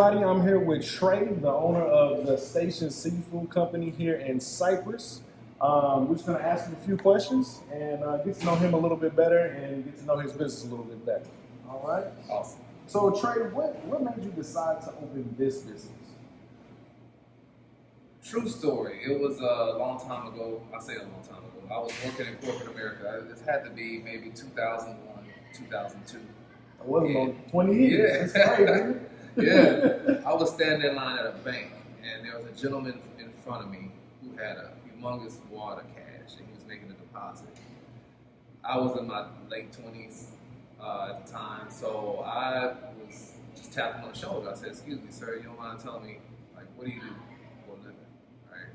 everybody. I'm here with Trey, the owner of the Station Seafood Company here in Cypress. We're just going to ask him a few questions and get to know him a little bit better and get to know his business a little bit better. All right? Awesome. So, Trey, what made you decide to open this business? True story. It was a long time ago. I say a long time ago. I was working in corporate America. It had to be maybe 2001, 2002. It was about 20 years. Yeah. That's crazy. Yeah. I was standing in line at a bank, and there was a gentleman in front of me who had a humongous wad of cash, and he was making a deposit. I was in my late 20s at the time, so I was just tapping on the shoulder. I said, "Excuse me, sir, you don't mind telling me, like, what do you do for a living?" Right?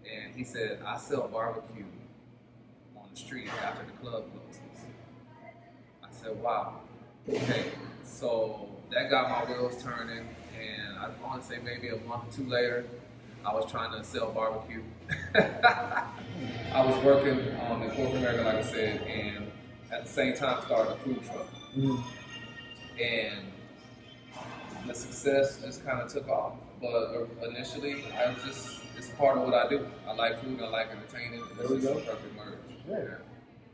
And he said, "I sell barbecue on the street after the club closes." I said, "Wow, okay." So that got my wheels turning, and I want to say maybe a month or two later, I was trying to sell barbecue. I was working in corporate America, like I said, and at the same time started a food truck. And the success just kind of took off. But initially, it's part of what I do. I like food, I like entertaining. There we go. A perfect merge. Yeah.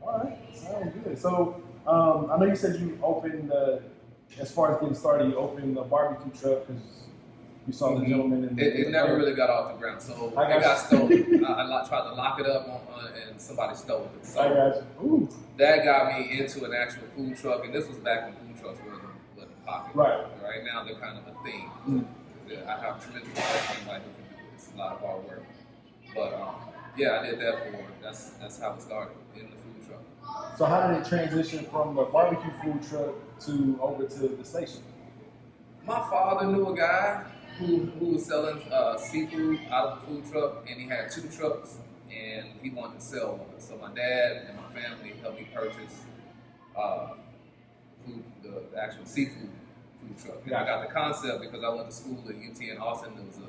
All right, sounds good. So I know you said you opened, as far as getting started, you opened the barbecue truck because you saw the gentleman in the It never really got off the ground, so it got stolen. I tried to lock it up and somebody stole it. So I got you. Ooh. that got me into an actual food truck, and this was back when food trucks wasn't popular. Right. Right now they're kind of a thing. I have tremendous respect for anybody who can do it. It's a lot of hard work. But yeah, I did that for that's how it started in the food truck. So how did it transition from the barbecue food truck to over to the station? My father knew a guy who was selling seafood out of the food truck, and he had 2 trucks, and he wanted to sell one. So my dad and my family helped me purchase the actual seafood food truck. And I got the concept because I went to school at UT in Austin. There was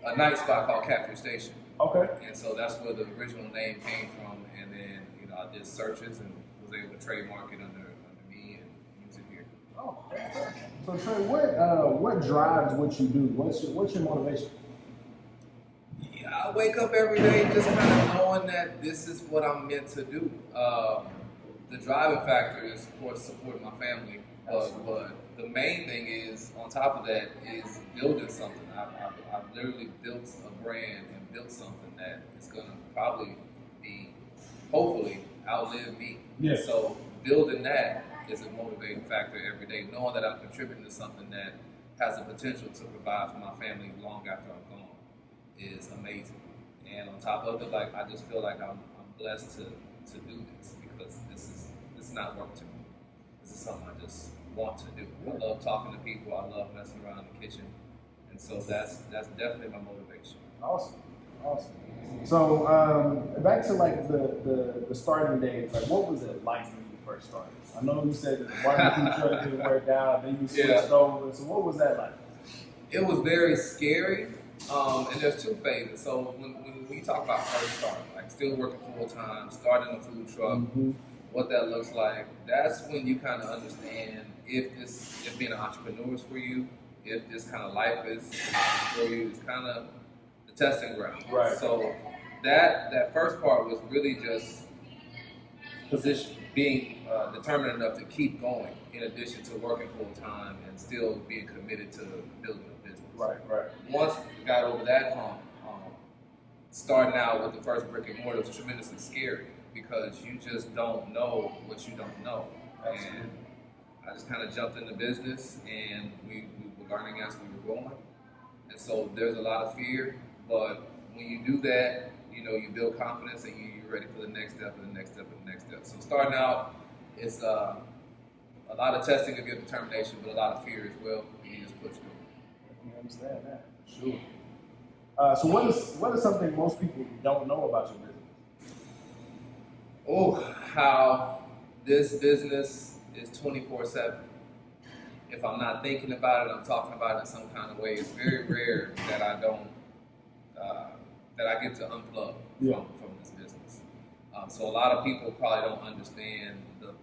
a night spot called Catfish Station. Okay. And so that's where the original name came from. And then I did searches and was able to trademark it under me and use it here. Oh, fantastic. So Trey, what drives what you do? What's your motivation? Yeah, I wake up every day just kind of knowing that this is what I'm meant to do. The driving factor is, of course, supporting my family. But the main thing is, on top of that, is building something. I've literally built a brand and built something that is going to probably be, hopefully, outlive me. Yeah. So building that is a motivating factor every day, knowing that I'm contributing to something that has the potential to provide for my family long after I'm gone is amazing. And on top of it, I just feel like I'm blessed to do this because this is not work to me. This is something I just want to do. I love talking to people. I love messing around in the kitchen, and so that's definitely my motivation. Awesome. So back to the starting days. What was it like when you first started? I know you said that the barbecue truck didn't work out, then you switched over. So what was that like? It was very scary, and there's 2 phases. So when we talk about first starting, still working full time, starting a food truck. What that looks like, that's when you kind of understand if being an entrepreneur is for you, if this kind of life is for you. It's kind of the testing ground. Right. So that first part was really just being determined enough to keep going in addition to working full time and still being committed to building a business. Right. Once we got over that hump, starting out with the first brick and mortar was tremendously scary, because you just don't know what you don't know. Absolutely. And I just kind of jumped in the business, and we were learning as we were going. And so there's a lot of fear, but when you do that, you build confidence, and you're ready for the next step and the next step and the next step. So starting out, it's a lot of testing of your determination, but a lot of fear as well. And you just push through. You understand that? Sure. So what is something most people don't know about your business? How this business is 24/7. If I'm not thinking about it, I'm talking about it in some kind of way. It's very rare that I don't, that I get to unplug from this business. So a lot of people probably don't understand the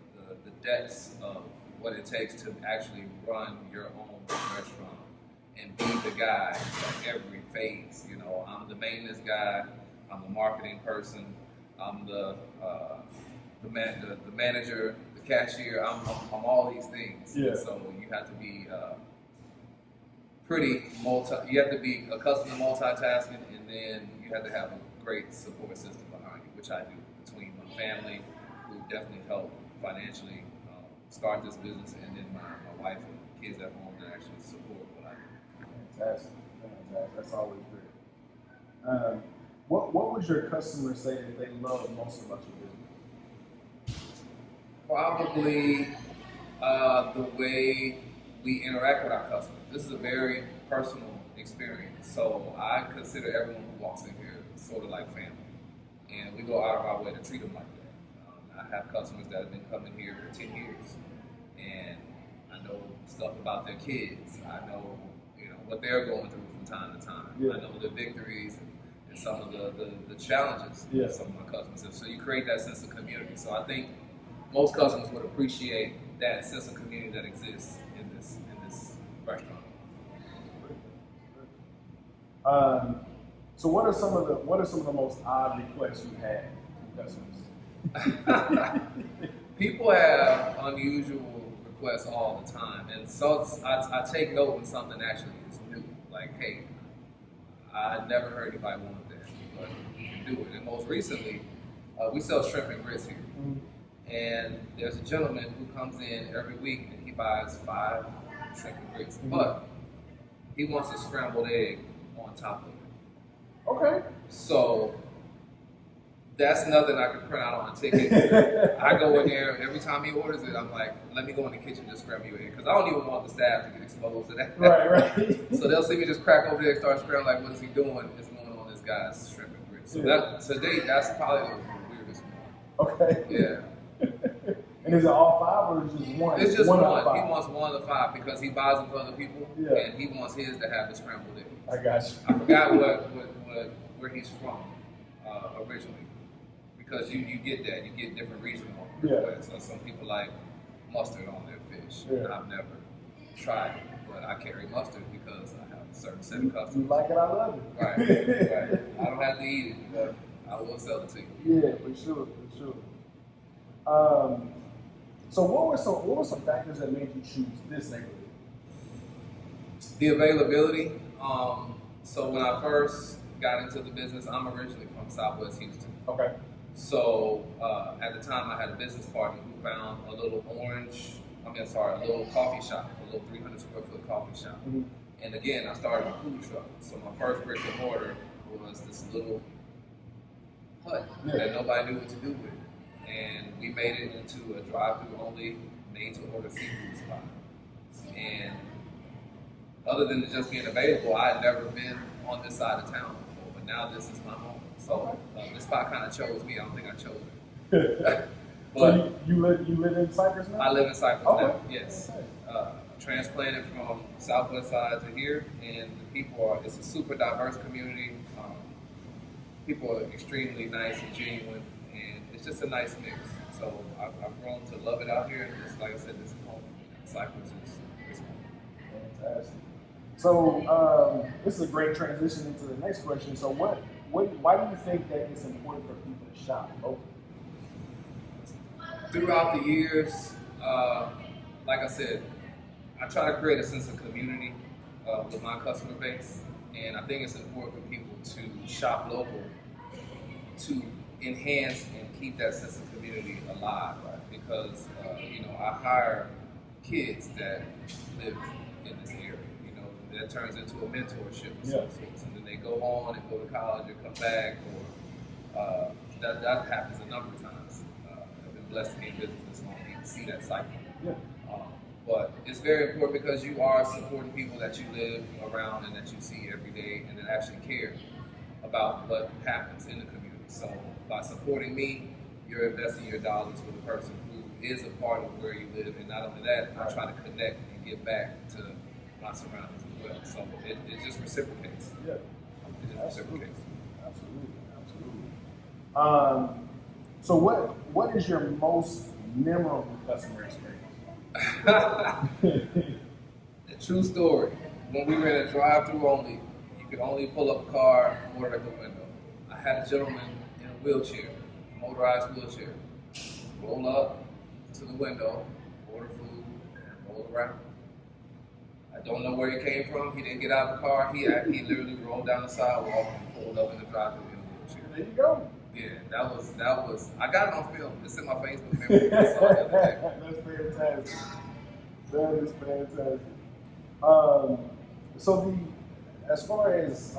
depths of what it takes to actually run your own restaurant and be the guy at every phase. You know, I'm the maintenance guy, I'm the marketing person, I'm the manager, the cashier. I'm all these things. Yeah. So you have to be you have to be accustomed to multitasking, and then you have to have a great support system behind you, which I do, between my family, who definitely helped financially start this business, and then my wife and kids at home that actually support what I do. Fantastic. That's always great. What would your customers say that they love most about your business? Probably the way we interact with our customers. This is a very personal experience, so I consider everyone who walks in here sort of like family, and we go out of our way to treat them like that. I have customers that have been coming here for 10 years, and I know stuff about their kids. I know, what they're going through from time to time. Yeah. I know the victories and some of the challenges that some of my customers have. So you create that sense of community. So I think most customers would appreciate that sense of community that exists in this restaurant. So what are some of the most odd requests you had from customers? People have unusual requests all the time, and so I take note when something actually is new. Like, hey, I never heard anybody want that, but you can do it. And most recently, we sell shrimp and grits here. Mm-hmm. And there's a gentleman who comes in every week and he buys 5 shrimp and grits, mm-hmm. but he wants a scrambled egg on top of it. Okay. So that's nothing I can print out on a ticket. I go in there every time he orders it. I'm like, let me go in the kitchen and just scramble you egg, because I don't even want the staff to get exposed to that. Right. So they'll see me just crack over there and start scrambling. Like, what is he doing? It's going on this guy's shrimp and grits. So today, that's probably the weirdest one. Okay. Yeah. And is it all 5 or is it just one? It's just one. Out of 5? He wants one of the 5 because he buys them for other people, and he wants his to have the scrambled egg. I got you. I forgot where he's from originally, because you get that. You get different regional requests. So some people like mustard on their fish. Yeah. I've never tried it, but I carry mustard because I have a certain set of customers. You like it, I love it. Right. I don't have to eat it, but I will sell it to you. Yeah, for sure. So what were some factors that made you choose this neighborhood? The availability. So when I first got into the business, I'm originally from Southwest Houston. Okay. So at the time, I had a business partner who found a little coffee shop, a little 300 square foot coffee shop. Mm-hmm. And again, I started a food truck. So my first brick and mortar was this little hut that nobody knew what to do with. And we made it into a drive-through only, made-to-order seafood spot. And other than it just being available, I had never been on this side of town before, but now this is my home. So this spot kind of chose me. I don't think I chose it. So you live in Cypress now? I live in Cypress now, yes. Transplanted from southwest side to here, and the people it's a super diverse community. People are extremely nice and genuine, and it's just a nice mix. So I've grown to love it out here, and just like I said, this is home. Cypress is home. Fantastic. So this is a great transition into the next question. So why do you think that it's important for people to shop locally? Throughout the years, like I said, I try to create a sense of community with my customer base, and I think it's important for people to shop local to enhance and keep that sense of community alive, right? Because I hire kids that live in this area. That turns into a mentorship of some sorts, and then they go on and go to college or come back, or that happens a number of times. I've been blessed to be in business this long and see that cycle. Yeah. But it's very important because you are supporting people that you live around and that you see every day, and that actually care about what happens in the community. So by supporting me, you're investing your dollars with a person who is a part of where you live, and not only that, I try to connect and give back to my surroundings as well. So it just reciprocates. Yeah. It just reciprocates. Absolutely. So what is your most memorable customer experience? True story. when we were in a drive-through only, you could only pull up a car, order at the window. I had a gentleman in a wheelchair, a motorized wheelchair, roll up to the window, order food, and roll around. I don't know where he came from. He didn't get out of the car. He literally rolled down the sidewalk and pulled up in the drive-through in a wheelchair. There you go. Yeah, that was. I got it on film. It's in my Facebook memory. I saw it the other day. That's fantastic. That is fantastic. So as far as I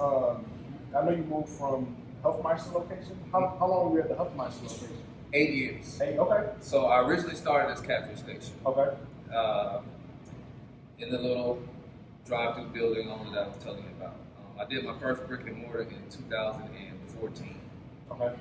know you moved from Huffmeister location. How long were you at the Huffmeister location? 8 years. Okay. So I originally started as Catfish Station. Okay. In the little drive-through building owner that I was telling you about. I did my first brick and mortar in 2014. Okay.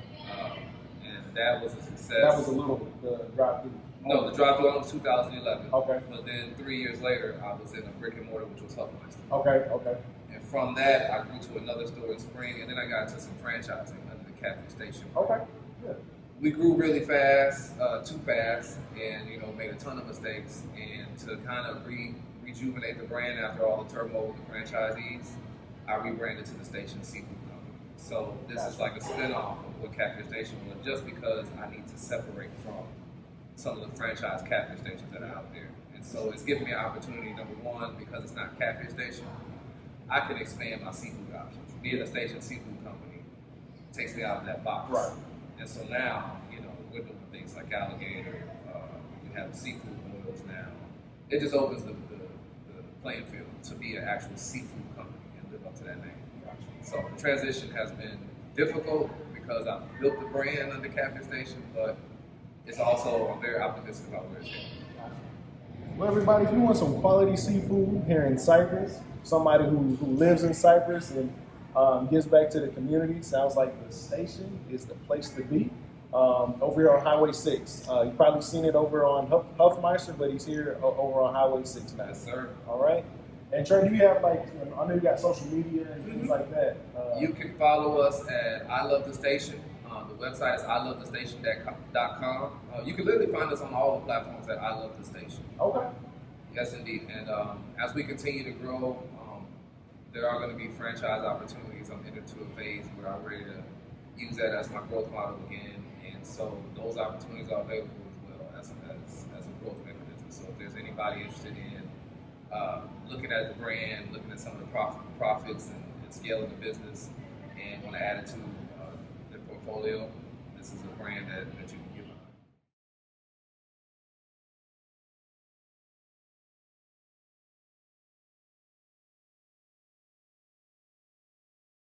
And that was a success. That was the drive-through. No, the drive-through was 2011. Okay. But then 3 years later, I was in a brick and mortar, which was Huffmeister. Okay. And from that, I grew to another store in Spring, and then I got into some franchising under the Catfish Station. Okay. Yeah. We grew really fast, too fast, and made a ton of mistakes. And to kind of rejuvenate the brand after all the turmoil with the franchisees, I rebranded to the Station Seafood Company. So this is like a spin-off of what Catfish Station was, just because I need to separate from some of the franchise Catfish Stations that are out there. And so it's given me an opportunity, number one, because it's not Catfish Station, I can expand my seafood options. Being a Station Seafood Company takes me out of that box. Right. And so now, we're doing things like alligator, we have seafood oils now. It just opens the playing field to be an actual seafood company and live up to that name. So the transition has been difficult because I built the brand under Catfish Station, but it's also, I'm very optimistic about where it's going. Well, everybody, if you want some quality seafood here in Cypress, somebody who lives in Cypress and gives back to the community, sounds like the Station is the place to be. Over here on Highway 6. You've probably seen it over on Huffmeister, but he's here over on Highway 6 now. Yes, sir. All right. And Trey, do you have I know you got social media and things like that. You can follow us at I Love the Station. The website is ilovethestation.com. You can literally find us on all the platforms at I Love the Station. Okay. Yes, indeed. And as we continue to grow, there are going to be franchise opportunities. I'm entered to a phase where I'm ready to use that as my growth model again. And so those opportunities are available as well as a growth mechanism. So if there's anybody interested in looking at the brand, looking at some of the profits and scaling the business, and want to add it to their portfolio, this is a brand that you can